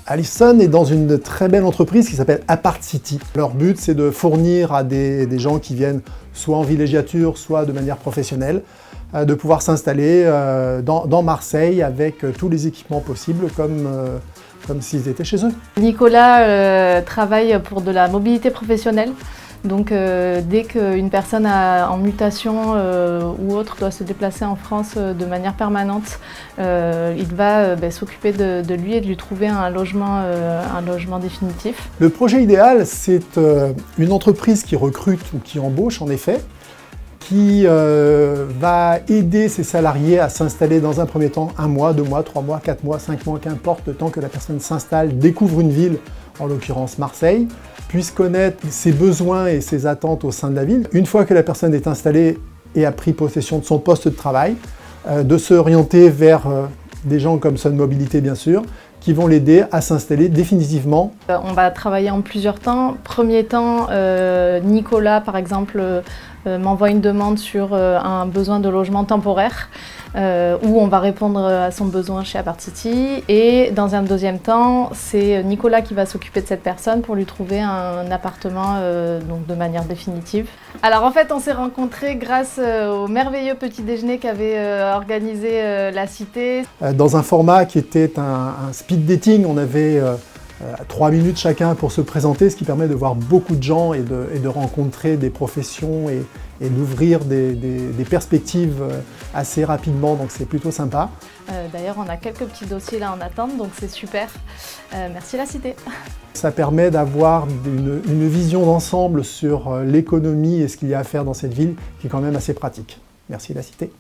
Alison est dans une très belle entreprise qui s'appelle Apart City. Leur but, c'est de fournir à des gens qui viennent soit en villégiature, soit de manière professionnelle, de pouvoir s'installer dans Marseille avec tous les équipements possibles comme s'ils étaient chez eux. Nicolas travaille pour de la mobilité professionnelle. Donc dès qu'une personne en mutation ou autre doit se déplacer en France de manière permanente, il va s'occuper de lui et de lui trouver un logement définitif. Le projet idéal, c'est une entreprise qui recrute ou qui embauche en effet, qui va aider ses salariés à s'installer dans un premier temps 1 mois, 2 mois, 3 mois, 4 mois, 5 mois, qu'importe le temps que la personne s'installe, découvre une ville, en l'occurrence Marseille, puisse connaître ses besoins et ses attentes au sein de la ville. Une fois que la personne est installée et a pris possession de son poste de travail, de s'orienter vers des gens comme Sun Mobilité bien sûr, qui vont l'aider à s'installer définitivement. On va travailler en plusieurs temps. Premier temps, Nicolas par exemple m'envoie une demande sur un besoin de logement temporaire où on va répondre à son besoin chez Apart City. Et dans un deuxième temps, c'est Nicolas qui va s'occuper de cette personne pour lui trouver un appartement donc de manière définitive. Alors en fait, on s'est rencontrés grâce au merveilleux petit déjeuner qu'avait organisé la Cité. Dans un format qui était un speed dating, on avait 3 minutes chacun pour se présenter, ce qui permet de voir beaucoup de gens et de rencontrer des professions et d'ouvrir des perspectives assez rapidement, donc c'est plutôt sympa. D'ailleurs, on a quelques petits dossiers là en attente, donc c'est super. Merci la Cité. Ça permet d'avoir une vision d'ensemble sur l'économie et ce qu'il y a à faire dans cette ville, qui est quand même assez pratique. Merci la Cité.